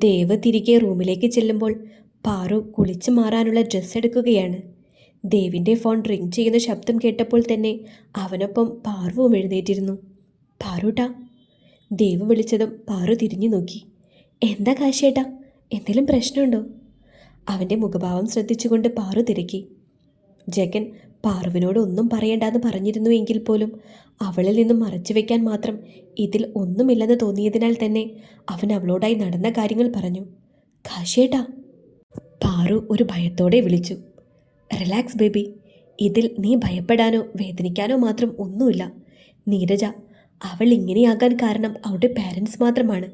ദേവ് തിരികെ റൂമിലേക്ക് ചെല്ലുമ്പോൾ പാറു കുളിച്ചു മാറാനുള്ള ഡ്രസ്സ് എടുക്കുകയാണ്. ദേവിൻ്റെ ഫോൺ റിങ് ചെയ്യുന്ന ശബ്ദം കേട്ടപ്പോൾ തന്നെ അവനൊപ്പം പാറുവും എഴുന്നേറ്റിരുന്നു. പാറുട്ടാ, ദേവ് വിളിച്ചതും പാറു തിരിഞ്ഞു നോക്കി. എന്താ കാശിയേട്ടാ, എന്തെങ്കിലും പ്രശ്നമുണ്ടോ? അവൻ്റെ മുഖഭാവം ശ്രദ്ധിച്ചുകൊണ്ട് പാറു തിരക്കി. ജഗൻ പാറുവിനോട് ഒന്നും പറയണ്ടെന്ന് പറഞ്ഞിരുന്നു എങ്കിൽ പോലും അവളിൽ നിന്നും മറച്ചു വയ്ക്കാൻ മാത്രം ഇതിൽ ഒന്നുമില്ലെന്ന് തോന്നിയതിനാൽ തന്നെ അവൻ അവളോടായി നടന്ന കാര്യങ്ങൾ പറഞ്ഞു. കാശിയേട്ടാ, പാറു ഒരു ഭയത്തോടെ വിളിച്ചു. റിലാക്സ് ബേബി, ഇതിൽ നീ ഭയപ്പെടാനോ വേദനിക്കാനോ മാത്രം ഒന്നുമില്ല. നീരജ, അവൾ ഇങ്ങനെയാകാൻ കാരണം അവളുടെ പാരൻസ് മാത്രമാണ്.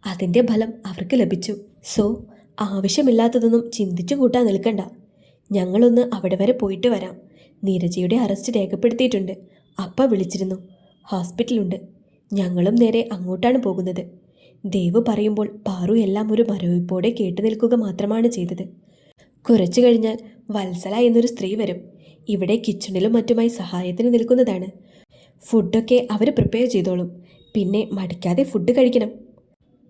അതിൻ്റെ ഫലം അവർക്ക് ലഭിച്ചു. സോ ആവശ്യമില്ലാത്തതൊന്നും ചിന്തിച്ചു കൂട്ടാൻ നിൽക്കണ്ട. ഞങ്ങളൊന്ന് അവിടെ വരെ പോയിട്ട് വരാം. നീരജയുടെ അറസ്റ്റ് രേഖപ്പെടുത്തിയിട്ടുണ്ട്. അപ്പ വിളിച്ചിരുന്നു. ഹോസ്പിറ്റലുണ്ട്. ഞങ്ങളും നേരെ അങ്ങോട്ടാണ് പോകുന്നത്. ദേവ് പറയുമ്പോൾ പാറു എല്ലാം ഒരു മരവിപ്പോടെ കേട്ടു നിൽക്കുക മാത്രമാണ് ചെയ്തത്. കുറച്ചു കഴിഞ്ഞാൽ വത്സല എന്നൊരു സ്ത്രീ വരും. ഇവിടെ കിച്ചണിലും മറ്റുമായി സഹായത്തിന് നിൽക്കുന്നതാണ്. ഫുഡൊക്കെ അവർ പ്രിപ്പയർ ചെയ്തോളും. പിന്നെ മടിക്കാതെ ഫുഡ് കഴിക്കണം.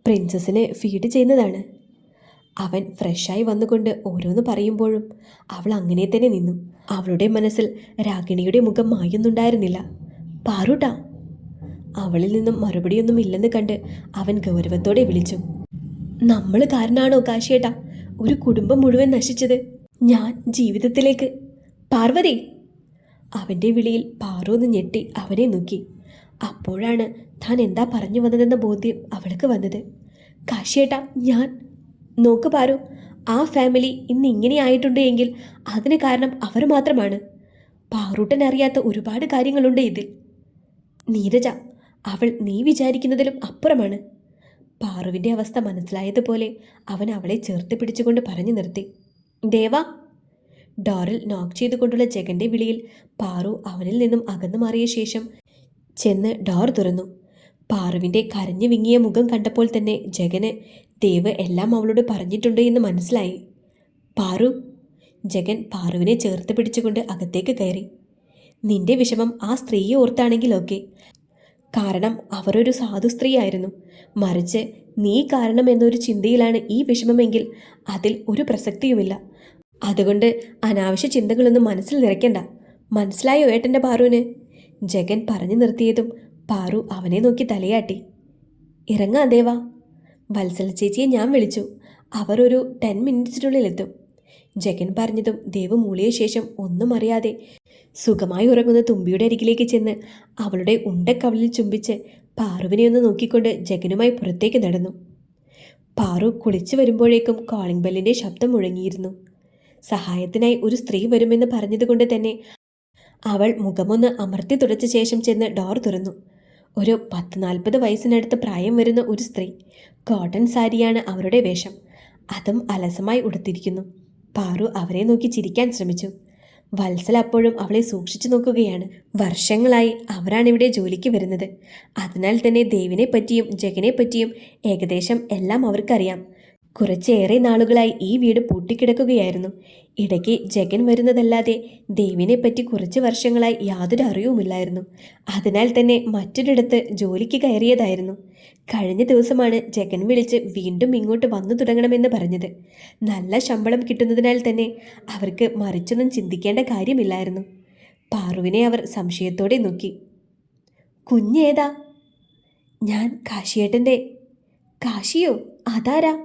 പ്രിൻസസിന് ഫീഡ് ചെയ്യുന്നതാണ്. അവൻ ഫ്രഷായി വന്നുകൊണ്ട് ഓരോന്ന് പറയുമ്പോഴും അവൾ അങ്ങനെ തന്നെ നിന്നു. അവളുടെ മനസ്സിൽ രാഗിണിയുടെ മുഖം മായുന്നുണ്ടായിരുന്നില്ല. പാറുട്ടാ, അവളിൽ നിന്നും മറുപടിയൊന്നും ഇല്ലെന്ന് കണ്ട് അവൻ ഗൗരവത്തോടെ വിളിച്ചു. നമ്മൾ കാരണമാണോ കാശിയേട്ടാ ഒരു കുടുംബം മുഴുവൻ നശിച്ചത്? ഞാൻ ജീവിതത്തിലേക്ക്. പാർവതി! അവൻ്റെ വിളിയിൽ പാറു ഒന്ന് ഞെട്ടി അവനെ നോക്കി. അപ്പോഴാണ് താൻ എന്താ പറഞ്ഞു വന്നതെന്ന ബോധ്യം അവൾക്ക് വന്നത്. കാശിയേട്ടാ, ഞാൻ നോക്ക് പാറു, ആ ഫാമിലി ഇന്ന് ഇങ്ങനെ ആയിട്ടുണ്ട് എങ്കിൽ അതിന് കാരണം അവർ മാത്രമാണ്. പാറൂട്ടൻ അറിയാത്ത ഒരുപാട് കാര്യങ്ങളുണ്ട് ഇതിൽ. നീരജ, അവൾ നീ വിചാരിക്കുന്നതിലും അപ്പുറമാണ്. പാറുവിൻ്റെ അവസ്ഥ മനസ്സിലായതുപോലെ അവൻ അവളെ ചേർത്ത് പിടിച്ചുകൊണ്ട് പറഞ്ഞു നിർത്തി. ദേവാ! ഡോറിൽ നോക്ക് ചെയ്തുകൊണ്ടുള്ള ജഗൻ്റെ വിളിയിൽ പാറു അവനിൽ നിന്നും അകന്നു മാറിയ ശേഷം ചെന്ന് ഡോർ തുറന്നു. പാറുവിൻ്റെ കരഞ്ഞു വിങ്ങിയ മുഖം കണ്ടപ്പോൾ തന്നെ ജഗന് ദേവ് എല്ലാം അവളോട് പറഞ്ഞിട്ടുണ്ട് എന്ന് മനസ്സിലായി. പാറു! ജഗൻ പാറുവിനെ ചേർത്ത് പിടിച്ചുകൊണ്ട് അകത്തേക്ക് കയറി. നിന്റെ വിഷമം ആ സ്ത്രീയെ ഓർത്താണെങ്കിൽ ഓക്കെ. കാരണം അവരൊരു സാധു സ്ത്രീയായിരുന്നു. മറിച്ച് നീ കാരണം എന്നൊരു ചിന്തയിലാണ് ഈ വിഷമമെങ്കിൽ അതിൽ ഒരു പ്രസക്തിയുമില്ല. അതുകൊണ്ട് അനാവശ്യ ചിന്തകളൊന്നും മനസ്സിൽ നിറയ്ക്കണ്ട. മനസ്സിലായോ ഏട്ടൻ്റെ പാറുവിന്? ജഗൻ പറഞ്ഞു നിർത്തിയതും പാറു അവനെ നോക്കി തലയാട്ടി. ഇറങ്ങാം ദേവാ. വത്സല ചേച്ചിയെ ഞാൻ വിളിച്ചു. അവർ ഒരു 10 മിനിറ്റ്സിനുള്ളിൽ എത്തും. ജഗൻ പറഞ്ഞതും ദേവ് മൂളിയ ശേഷം ഒന്നും അറിയാതെ സുഖമായി ഉറങ്ങുന്ന തുമ്പിയുടെ അരികിലേക്ക് ചെന്ന് അവളുടെ ഉണ്ടക്കവളിൽ ചുംബിച്ച് പാറുവിനെ ഒന്ന് നോക്കിക്കൊണ്ട് ജഗനുമായി പുറത്തേക്ക് നടന്നു. പാറു കുളിച്ചു വരുമ്പോഴേക്കും കോളിംഗ് ബെല്ലിൻ്റെ ശബ്ദം മുഴങ്ങിയിരുന്നു. സഹായത്തിനായി ഒരു സ്ത്രീ വരുമെന്ന് പറഞ്ഞതുകൊണ്ട് തന്നെ അവൾ മുഖമൊന്ന് അമർത്തി തുടച്ച ശേഷം ചെന്ന് ഡോർ തുറന്നു. ഒരു 10-40 വയസ്സിനടുത്ത് പ്രായം വരുന്ന ഒരു സ്ത്രീ. കോട്ടൺ സാരിയാണ് അവരുടെ വേഷം. അതും അലസമായി ഉടുത്തിരിക്കുന്നു. പാറു അവരെ നോക്കി ചിരിക്കാൻ ശ്രമിച്ചു. വത്സല അപ്പോഴും അവളെ സൂക്ഷിച്ചു നോക്കുകയാണ്. വർഷങ്ങളായി അവരാണിവിടെ ജോലിക്ക് വരുന്നത്. അതിനാൽ തന്നെ ദേവിനെ പറ്റിയും ജഗനെ പറ്റിയും ഏകദേശം എല്ലാം അവർക്കറിയാം. കുറച്ചേറെ നാളുകളായി ഈ വീട് പൂട്ടിക്കിടക്കുകയായിരുന്നു. ഇടയ്ക്ക് ജഗൻ വരുന്നതല്ലാതെ ദേവിനെ പറ്റി കുറച്ച് വർഷങ്ങളായി യാതൊരു അറിവുമില്ലായിരുന്നു. അതിനാൽ തന്നെ മറ്റൊരിടത്ത് ജോലിക്ക് കയറിയതായിരുന്നു. കഴിഞ്ഞ ദിവസമാണ് ജഗൻ വിളിച്ച് വീണ്ടും ഇങ്ങോട്ട് വന്നു തുടങ്ങണമെന്ന് പറഞ്ഞത്. നല്ല ശമ്പളം കിട്ടുന്നതിനാൽ തന്നെ അവർക്ക് മറിച്ചൊന്നും ചിന്തിക്കേണ്ട കാര്യമില്ലായിരുന്നു. പാറുവിനെ അവർ സംശയത്തോടെ നോക്കി. കുഞ്ഞേതാ? ഞാൻ കാശിയേട്ടൻ്റെ. കാശിയോ? അതാരാ?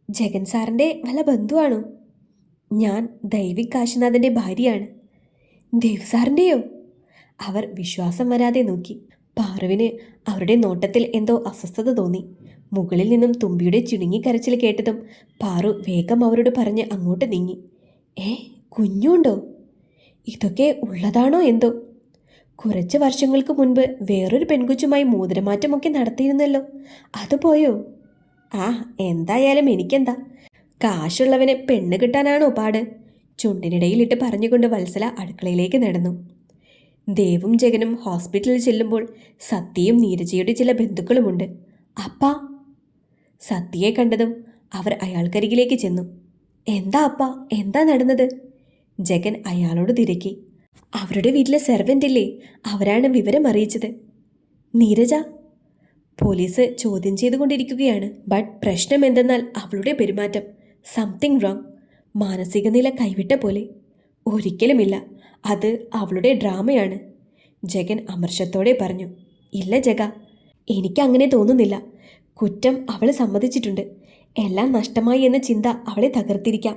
ജഗൻ സാറിൻ്റെ വല്ല ബന്ധുവാണോ? ഞാൻ ദൈവിക് കാശിനാഥൻ്റെ ഭാര്യയാണ്. ദേവ് സാറിൻ്റെയോ? അവർ വിശ്വാസം വരാതെ നോക്കി. പാറുവിന് അവരുടെ നോട്ടത്തിൽ എന്തോ അസ്വസ്ഥത തോന്നി. മുകളിൽ നിന്നും തുമ്പിയുടെ ചുണുങ്ങിക്കരച്ചിൽ കേട്ടതും പാറു വേഗം അവരോട് പറഞ്ഞ് അങ്ങോട്ട് നീങ്ങി. കുഞ്ഞുണ്ടോ? ഇതൊക്കെ ഉള്ളതാണോ എന്തോ? കുറച്ച് വർഷങ്ങൾക്ക് മുൻപ് വേറൊരു പെൺകുച്ചുമായി മോതിരമാറ്റമൊക്കെ നടത്തിയിരുന്നല്ലോ, അത് പോയോ? എന്തായാലും എനിക്കെന്താ, കാശുള്ളവന് പെണ്ണ് കിട്ടാനാണോ പാട്? ചുണ്ടിനിടയിലിട്ട് പറഞ്ഞുകൊണ്ട് വത്സല അടുക്കളയിലേക്ക് നടന്നു. ദേവും ജഗനും ഹോസ്പിറ്റലിൽ ചെല്ലുമ്പോൾ സത്യയും നീരജയുടെ ചില ബന്ധുക്കളുമുണ്ട്. അപ്പാ! സത്യയെ കണ്ടതും അവർ അയാൾക്കരികിലേക്ക് ചെന്നു. എന്താ അപ്പാ, എന്താ നടന്നത്? ജഗൻ അയാളോട് തിരക്കി. അവരുടെ വീട്ടിലെ സെർവൻ്റ് ഇല്ലേ, അവരാണ് വിവരം അറിയിച്ചത്. നീരജ! പോലീസ് ചോദ്യം ചെയ്തുകൊണ്ടിരിക്കുകയാണ്. ബട്ട് പ്രശ്നം എന്തെന്നാൽ അവളുടെ പെരുമാറ്റം. Something wrong. മാനസിക നില കൈവിട്ട പോലെ. ഒരിക്കലുമില്ല, അത് അവളുടെ ഡ്രാമയാണ്. ജഗൻ അമർഷത്തോടെ പറഞ്ഞു. ഇല്ല ജഗ, എനിക്കങ്ങനെ തോന്നുന്നില്ല. കുറ്റം അവൾ സമ്മതിച്ചിട്ടുണ്ട്. എല്ലാം നഷ്ടമായി എന്ന ചിന്ത അവളെ തകർത്തിരിക്കാം.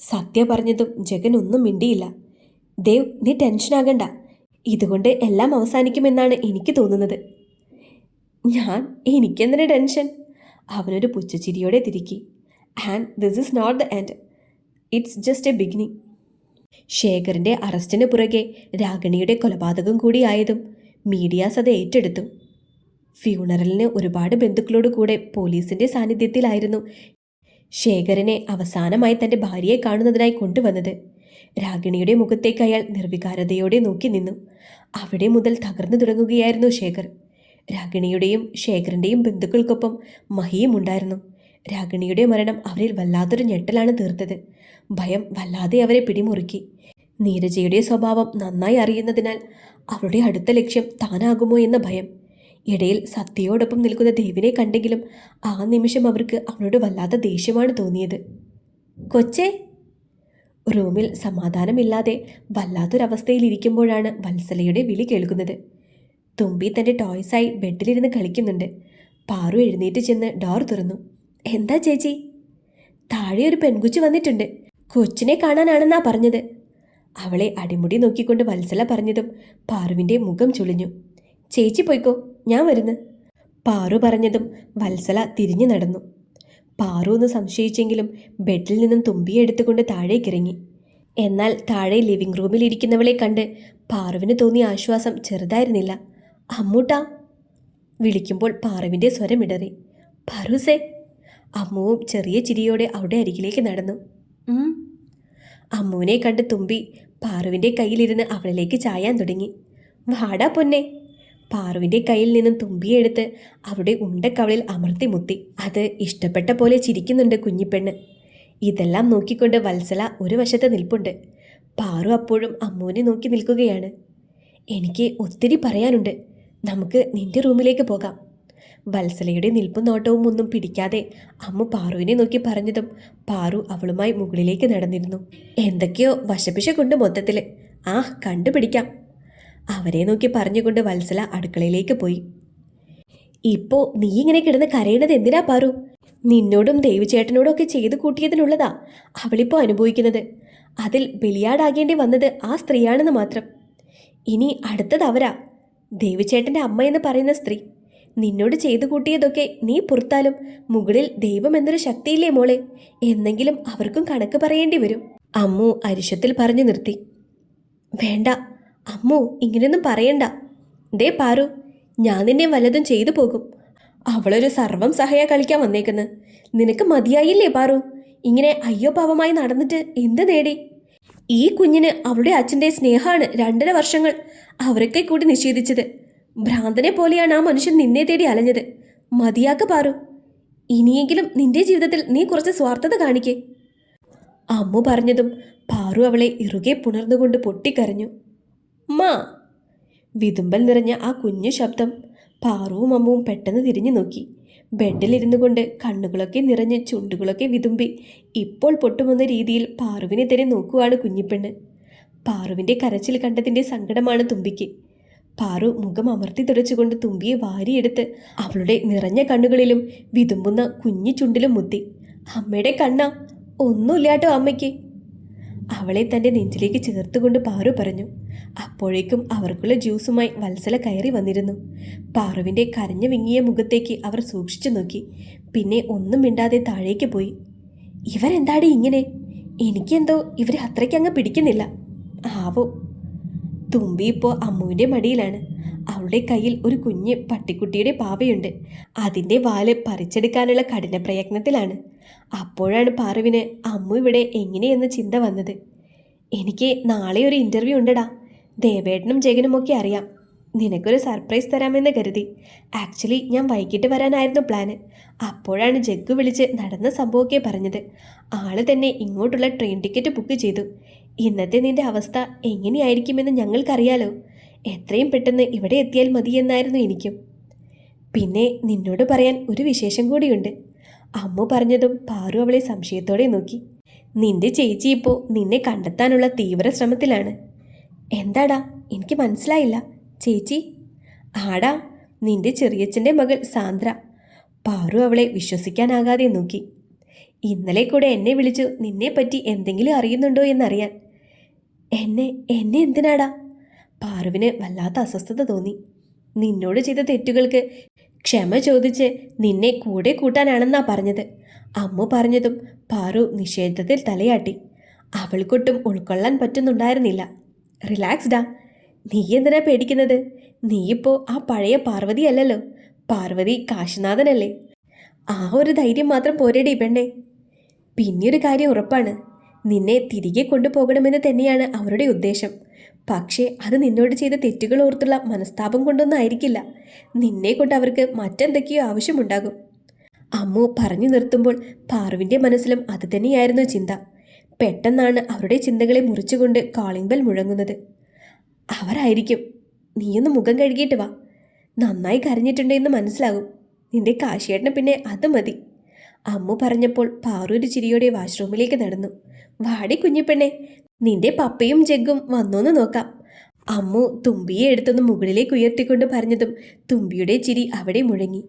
സത്യ പറഞ്ഞതും ജഗൻ ഒന്നും മിണ്ടിയില്ല. ദേവ്, നീ ടെൻഷനാകണ്ട. ഇതുകൊണ്ട് എല്ലാം അവസാനിക്കുമെന്നാണ് എനിക്ക് തോന്നുന്നത്. എനിക്കെന്തിനാ ടെൻഷൻ? അവനൊരു പുച്ഛച്ചിരിയോടെ തിരുക്കി. And this is not the end, it's just a beginning. ശേഖറിൻ്റെ അറസ്റ്റിന് പുറകെ രാഗിണിയുടെ കൊലപാതകം കൂടിയായതും മീഡിയാസ് അത് ഏറ്റെടുത്തു. ഫ്യൂണറലിന് ഒരുപാട് ബന്ധുക്കളോട് കൂടെ പോലീസിൻ്റെ സാന്നിധ്യത്തിലായിരുന്നു ശേഖരനെ അവസാനമായി തൻ്റെ ഭാര്യയെ കാണുന്നതിനായി കൊണ്ടുവന്നത്. രാഗിണിയുടെ മുഖത്തേക്ക് അയാൾ നിർവികാരതയോടെ നോക്കി നിന്നു. അവിടെ മുതൽ തകർന്നു തുടങ്ങുകയായിരുന്നു ശേഖർ. രാഗിണിയുടെയും ശേഖറിൻ്റെയും ബന്ധുക്കൾക്കൊപ്പം മഹിയും ഉണ്ടായിരുന്നു. രാഗിണിയുടെ മരണം അവരിൽ വല്ലാത്തൊരു ഞെട്ടലാണ് തീർത്തത്. ഭയം വല്ലാതെ അവരെ പിടിമുറുക്കി. നീരജയുടെ സ്വഭാവം നന്നായി അറിയുന്നതിനാൽ അവരുടെ അടുത്ത ലക്ഷ്യം താനാകുമോ എന്ന ഭയം. ഇടയിൽ സത്യയോടൊപ്പം നിൽക്കുന്ന ദേവിനെ കണ്ടെങ്കിലും ആ നിമിഷം അവർക്ക് അവളോട് വല്ലാത്ത ദേഷ്യമാണ് തോന്നിയത്. കൊച്ചേ. റൂമിൽ സമാധാനമില്ലാതെ വല്ലാത്തൊരവസ്ഥയിലിരിക്കുമ്പോഴാണ് വത്സലയുടെ വിളി കേൾക്കുന്നത്. തുമ്പി തൻ്റെ ടോയ്സായി ബെഡിലിരുന്ന് കളിക്കുന്നുണ്ട്. പാറു എഴുന്നേറ്റ് ചെന്ന് ഡോർ തുറന്നു. എന്താ ചേച്ചി? താഴെ ഒരു പെൺകുച്ചി വന്നിട്ടുണ്ട്. കൊച്ചിനെ കാണാനാണെന്നാ പറഞ്ഞത്. അവളെ അടിമുടി നോക്കിക്കൊണ്ട് വത്സല പറഞ്ഞതും പാറുവിൻ്റെ മുഖം ചുളിഞ്ഞു. ചേച്ചി പോയിക്കോ, ഞാൻ വരുന്നു. പാറു പറഞ്ഞതും വത്സല തിരിഞ്ഞു നടന്നു. പാറു ഒന്ന് സംശയിച്ചെങ്കിലും ബെഡിൽ നിന്നും തുമ്പിയെ എടുത്തുകൊണ്ട് താഴേക്കിറങ്ങി. എന്നാൽ താഴെ ലിവിംഗ് റൂമിലിരിക്കുന്നവളെ കണ്ട് പാറുവിന് തോന്നിയ ആശ്വാസം ചെറുതായിരുന്നില്ല. അമ്മൂട്ടാ വിളിക്കുമ്പോൾ പാറുവിൻ്റെ സ്വരമിടറി. പാറൂസേ. അമ്മുവും ചെറിയ ചിരിയോടെ അവിടെ അരികിലേക്ക് നടന്നു. അമ്മുവിനെ കണ്ട് തുമ്പി പാറുവിൻ്റെ കയ്യിലിരുന്ന് അവളിലേക്ക് ചായാൻ തുടങ്ങി. വാടാ പൊന്നെ. പാറുവിൻ്റെ കയ്യിൽ നിന്നും തുമ്പിയെ എടുത്ത് അവിടെ ഉണ്ടക്കവളിൽ അമർത്തി മുത്തി. അത് ഇഷ്ടപ്പെട്ട പോലെ ചിരിക്കുന്നുണ്ട് കുഞ്ഞിപ്പെണ്ണ്. ഇതെല്ലാം നോക്കിക്കൊണ്ട് വത്സല ഒരു വശത്ത് നിൽപ്പുണ്ട്. പാറു അപ്പോഴും അമ്മുവിനെ നോക്കി നിൽക്കുകയാണ്. എനിക്ക് ഒത്തിരി പറയാനുണ്ട്. നമുക്ക് നിന്റെ റൂമിലേക്ക് പോകാം. വത്സലയുടെ നിൽപ്പും നോട്ടവും ഒന്നും പിടിക്കാതെ അമ്മു പാറുവിനെ നോക്കി പറഞ്ഞതും പാറു അവളുമായി മുകളിലേക്ക് നടന്നിരുന്നു. എന്തൊക്കെയോ വശപിശ കൊണ്ട് മൊത്തത്തിൽ. കണ്ടുപിടിക്കാം. അവരെ നോക്കി പറഞ്ഞുകൊണ്ട് വത്സല അടുക്കളയിലേക്ക് പോയി. ഇപ്പോൾ നീ ഇങ്ങനെ കിടന്ന് കരയണത് എന്തിനാ പാറു? നിന്നോടും ദേവിചേട്ടനോടും ഒക്കെ ചെയ്തു കൂട്ടിയതിനുള്ളതാ അവളിപ്പോൾ അനുഭവിക്കുന്നത്. അതിൽ ബലിയാടാകേണ്ടി വന്നത് ആ സ്ത്രീയാണെന്ന് മാത്രം. ഇനി അടുത്തത് അവരാ, ദേവിചേട്ടൻ്റെ അമ്മ എന്ന് പറയുന്ന സ്ത്രീ. നിന്നോട് ചെയ്തു കൂട്ടിയതൊക്കെ നീ പുറത്താലും മുകളിൽ ദൈവം എന്നൊരു ശക്തിയില്ലേ മോളെ. എന്നെങ്കിലും അവർക്കും കണക്ക് പറയേണ്ടി വരും. അമ്മു അരിശത്തിൽ പറഞ്ഞു നിർത്തി. വേണ്ട അമ്മു, ഇങ്ങനെയൊന്നും പറയണ്ട. ദേ പാറു, ഞാൻ നിന്നെ വല്ലതും ചെയ്തു പോകും. അവളൊരു സർവം സഹായ കളിക്കാൻ വന്നേക്കുന്നു. നിനക്ക് മതിയായില്ലേ പാറു? ഇങ്ങനെ അയ്യോ പാവമായി നടന്നിട്ട് എന്ത് നേടി? ഈ കുഞ്ഞിന് അവളുടെ അച്ഛൻ്റെ സ്നേഹമാണ് 2.5 വർഷങ്ങൾ അവരൊക്കെ കൂടി നിഷേധിച്ചത്. ഭ്രാന്തനെ പോലെയാണ് ആ മനുഷ്യൻ നിന്നെ തേടി അലഞ്ഞത്. മതിയാക്ക പാറു. ഇനിയെങ്കിലും നിന്റെ ജീവിതത്തിൽ നീ കുറച്ച് സ്വാർത്ഥത കാണിക്കേ. അമ്മു പറഞ്ഞതും പാറു അവളെ ഇറുകെ പുണർന്നുകൊണ്ട് പൊട്ടിക്കരഞ്ഞു. മാ. വിതുമ്പൽ നിറഞ്ഞ ആ കുഞ്ഞു ശബ്ദം. പാറുവും അമ്മുവും പെട്ടെന്ന് തിരിഞ്ഞു നോക്കി. ബെഡിലിരുന്നു കൊണ്ട് കണ്ണുകളൊക്കെ നിറഞ്ഞ് ചുണ്ടുകളൊക്കെ വിതുമ്പി ഇപ്പോൾ പൊട്ടുമെന്ന രീതിയിൽ പാറുവിനെ തന്നെ നോക്കുവാണ് കുഞ്ഞിപ്പെണ്ണ്. പാറുവിൻ്റെ കരച്ചിൽ കണ്ടതിൻ്റെ സങ്കടമാണ് തുമ്പിക്ക്. പാറു മുഖം അമർത്തി തുടച്ചുകൊണ്ട് തുമ്പിയെ വാരിയെടുത്ത് അവളുടെ നിറഞ്ഞ കണ്ണുകളിലും വിതുമ്പുന്ന കുഞ്ഞു ചുണ്ടിലും മുത്തി. അമ്മയുടെ കണ്ണ ഒന്നുമില്ലാട്ടോ അമ്മയ്ക്ക്. അവളെ തൻ്റെ നെഞ്ചിലേക്ക് ചേർത്തുകൊണ്ട് പാറു പറഞ്ഞു. അപ്പോഴേക്കും അവർക്കുള്ള ജ്യൂസുമായി വത്സല കയറി വന്നിരുന്നു. പാറുവിൻ്റെ കരഞ്ഞു വിങ്ങിയ മുഖത്തേക്ക് അവർ സൂക്ഷിച്ചു നോക്കി. പിന്നെ ഒന്നും മിണ്ടാതെ താഴേക്ക് പോയി. ഇവരെന്താടി ഇങ്ങനെ? എനിക്കെന്തോ ഇവരെ അത്രയ്ക്കങ്ങ് പിടിക്കുന്നില്ല. ആവോ. തുമ്പി ഇപ്പോൾ അമ്മുവിൻ്റെ മടിയിലാണ്. അവളുടെ കയ്യിൽ ഒരു കുഞ്ഞ് പട്ടിക്കുട്ടിയുടെ പാവയുണ്ട്. അതിൻ്റെ വാല് പറിച്ചെടുക്കാനുള്ള കഠിന പ്രയത്നത്തിലാണ്. അപ്പോഴാണ് പാറുവിന് അമ്മു ഇവിടെ എങ്ങനെയെന്ന ചിന്ത വന്നത്. എനിക്ക് നാളെ ഒരു ഇൻ്റർവ്യൂ ഉണ്ടടാ. ദേവേട്ടനും ജഗനും ഒക്കെ അറിയാം. നിനക്കൊരു സർപ്രൈസ് തരാമെന്ന് കരുതി. ആക്ച്വലി ഞാൻ വൈകിട്ട് വരാനായിരുന്നു പ്ലാന്. അപ്പോഴാണ് ജഗ്ഗു വിളിച്ച് നടന്ന സംഭവമൊക്കെ പറഞ്ഞത്. ആള് തന്നെ ഇങ്ങോട്ടുള്ള ട്രെയിൻ ടിക്കറ്റ് ബുക്ക് ചെയ്തു. ഇന്നത്തെ നിന്റെ അവസ്ഥ എങ്ങനെയായിരിക്കുമെന്ന് ഞങ്ങൾക്കറിയാലോ. എത്രയും പെട്ടെന്ന് ഇവിടെ എത്തിയാൽ മതിയെന്നായിരുന്നു എനിക്കും. പിന്നെ നിന്നോട് പറയാൻ ഒരു വിശേഷം കൂടിയുണ്ട്. അമ്മു പറഞ്ഞതും പാറു അവളെ സംശയത്തോടെ നോക്കി. നിന്റെ ചേച്ചി ഇപ്പോൾ നിന്നെ കണ്ടെത്താനുള്ള തീവ്ര ശ്രമത്തിലാണ്. എന്താടാ, എനിക്ക് മനസ്സിലായില്ല. ചേച്ചി? ആടാ, നിന്റെ ചെറിയച്ഛൻ്റെ മകൾ സാന്ദ്ര. പാറു അവളെ വിശ്വസിക്കാനാകാതെ നോക്കി. ഇന്നലെ കൂടെ എന്നെ വിളിച്ചു നിന്നെപ്പറ്റി എന്തെങ്കിലും അറിയുന്നുണ്ടോ എന്നറിയാൻ. എന്നെ എന്നെ എന്തിനാടാ? പാറുവിന് വല്ലാത്ത അസ്വസ്ഥത തോന്നി. നിന്നോട് ചെയ്ത തെറ്റുകൾക്ക് ക്ഷമ ചോദിച്ച് നിന്നെ കൂടെ കൂട്ടാനാണെന്നാ പറഞ്ഞത്. അമ്മു പറഞ്ഞതും പാറു നിഷേധത്തിൽ തലയാട്ടി. അവൾക്കൊട്ടും ഉൾക്കൊള്ളാൻ പറ്റുന്നുണ്ടായിരുന്നില്ല. റിലാക്സ്ഡാ. നീ എന്തിനാ പേടിക്കുന്നത്? നീയിപ്പോൾ ആ പഴയ പാർവതി അല്ലല്ലോ. പാർവതി കാശിനാഥനല്ലേ. ആ ഒരു ധൈര്യം മാത്രം പോരേടി പെണ്ണെ. പിന്നെയൊരു കാര്യം ഉറപ്പാണ്, നിന്നെ തിരികെ കൊണ്ടുപോകണമെന്ന് തന്നെയാണ് അവരുടെ ഉദ്ദേശം. പക്ഷേ അത് നിന്നോട് ചെയ്ത തെറ്റുകൾ ഓർത്തുള്ള മനസ്താപം കൊണ്ടൊന്നും ആയിരിക്കില്ല. നിന്നെ കൊണ്ട് അവർക്ക് മറ്റെന്തൊക്കെയോ ആവശ്യമുണ്ടാകും. അമ്മു പറഞ്ഞു നിർത്തുമ്പോൾ പാറുവിൻ്റെ മനസ്സിലും അത് തന്നെയായിരുന്നു ചിന്ത. പെട്ടെന്നാണ് അവരുടെ ചിന്തകളെ മുറിച്ചുകൊണ്ട് കോളിംഗ് ബെൽ മുഴങ്ങുന്നത്. അവരായിരിക്കും. നീയൊന്ന് മുഖം കഴുകിയിട്ട് വാ. നന്നായി കരഞ്ഞിട്ടുണ്ടെന്ന് മനസ്സിലാകും. നിന്റെ കാശിയേട്ടന് പിന്നെ അത് മതി. അമ്മു പറഞ്ഞപ്പോൾ പാറു ഒരു ചിരിയോടെ വാഷ്റൂമിലേക്ക് നടന്നു. വാടി കുഞ്ഞിപ്പെണ്ണെ, നിന്റെ പപ്പയും ജഗ്ഗും വന്നോന്ന് നോക്കാം. അമ്മു തുമ്പിയെ എടുത്തൊന്ന് മുകളിലേക്ക് ഉയർത്തിക്കൊണ്ട് പറഞ്ഞതും തുമ്പിയുടെ ചിരി അവിടെ മുഴങ്ങി.